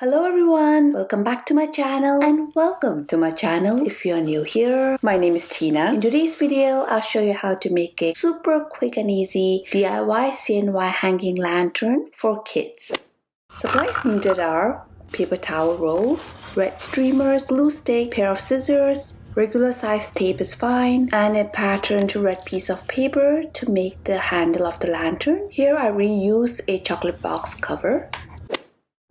Hello everyone, welcome back to my channel and welcome to my channel if you are new here. My name is Tina. In today's video, I'll show you how to make a super quick and easy DIY CNY hanging lantern for kids. Supplies needed are paper towel rolls, red streamers, glue stick, pair of scissors, regular size tape is fine, and a patterned red piece of paper to make the handle of the lantern. Here I reused a chocolate box cover.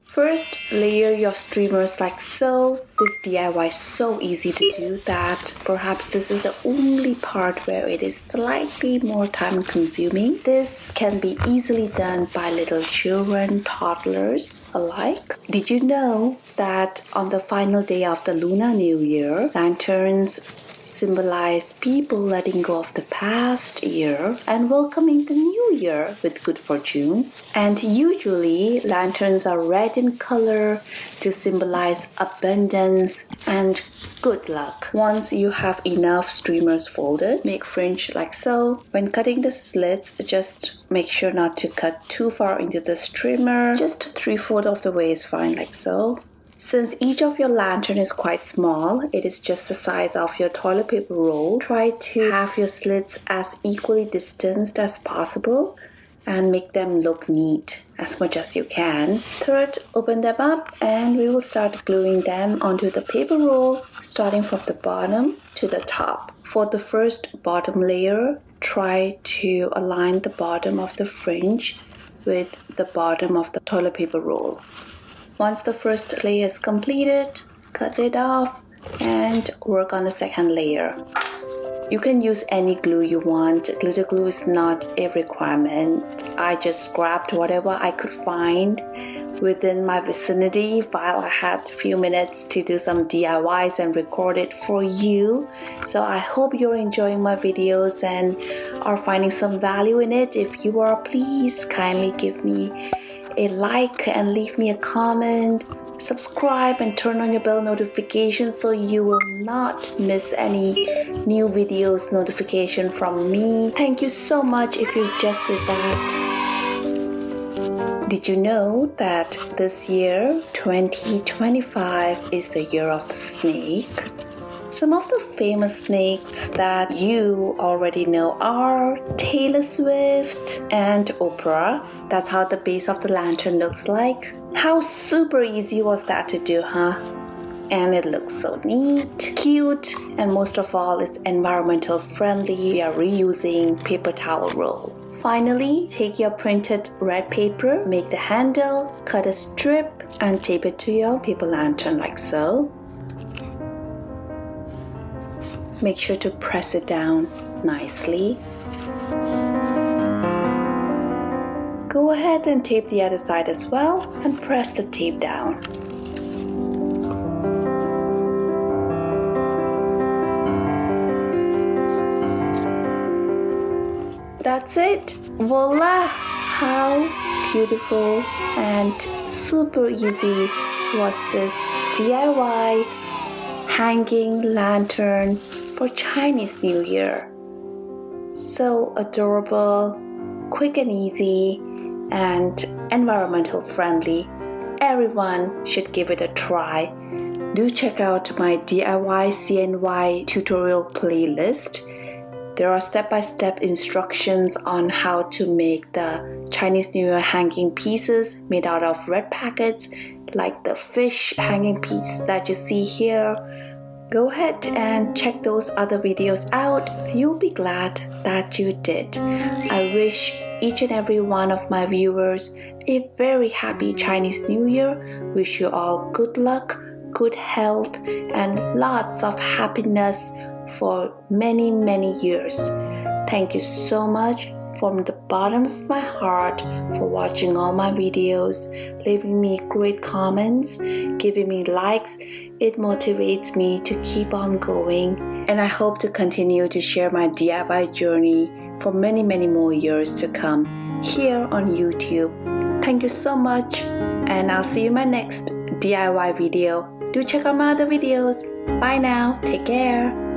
First, layer your streamers like so. This DIY is so easy to do that perhaps this is the only part where it is slightly more time consuming. This can be easily done by little children, toddlers alike. Did you know that on the final day of the Lunar New Year, lanterns symbolize people letting go of the past year and welcoming the new year with good fortune? And usually lanterns are red in color to symbolize abundance and good luck. Once you have enough streamers folded, make fringe like so. When cutting the slits, just make sure not to cut too far into the streamer. Just 3/4 of the way is fine like so. Since each of your lantern is quite small, it is just the size of your toilet paper roll, try to have your slits as equally distanced as possible and make them look neat as much as you can. Third, open them up and we will start gluing them onto the paper roll, starting from the bottom to the top. For the first bottom layer, try to align the bottom of the fringe with the bottom of the toilet paper roll. Once the first layer is completed, cut it off and work on the second layer. You can use any glue you want. Glitter glue is not a requirement. I just grabbed whatever I could find within my vicinity while I had a few minutes to do some DIYs and record it for you. So I hope you're enjoying my videos and are finding some value in it. If you are, please kindly give me a like and leave me a comment, subscribe and turn on your bell notification so you will not miss any new videos notification from me. Thank you so much if you just did that. Did you know that this year 2025 is the year of the snake? Some of the famous snakes that you already know are Taylor Swift and Oprah. That's how the base of the lantern looks like. How super easy was that to do, huh? And it looks so neat, cute, and most of all, it's environmental friendly. We are reusing paper towel roll. Finally, take your printed red paper, make the handle, cut a strip, and tape it to your paper lantern like so. Make sure to press it down nicely. Go ahead and tape the other side as well and press the tape down. That's it! Voila! How beautiful and super easy was this DIY hanging lantern for Chinese New Year. So adorable, quick and easy, and environmental friendly. Everyone should give it a try. Do check out my DIY CNY tutorial playlist. There are step-by-step instructions on how to make the Chinese New Year hanging pieces made out of red packets, like the fish hanging piece that you see here. Go ahead and check those other videos out. You'll be glad that you did. I wish each and every one of my viewers a very happy Chinese New Year. Wish you all good luck, good health, and lots of happiness for many, many years. Thank you so much from the bottom of my heart for watching all my videos, leaving me great comments, giving me likes. It motivates me to keep on going, and I hope to continue to share my DIY journey for many, many more years to come here on YouTube. Thank you so much, and I'll see you in my next DIY video. Do check out my other videos. Bye now. Take care.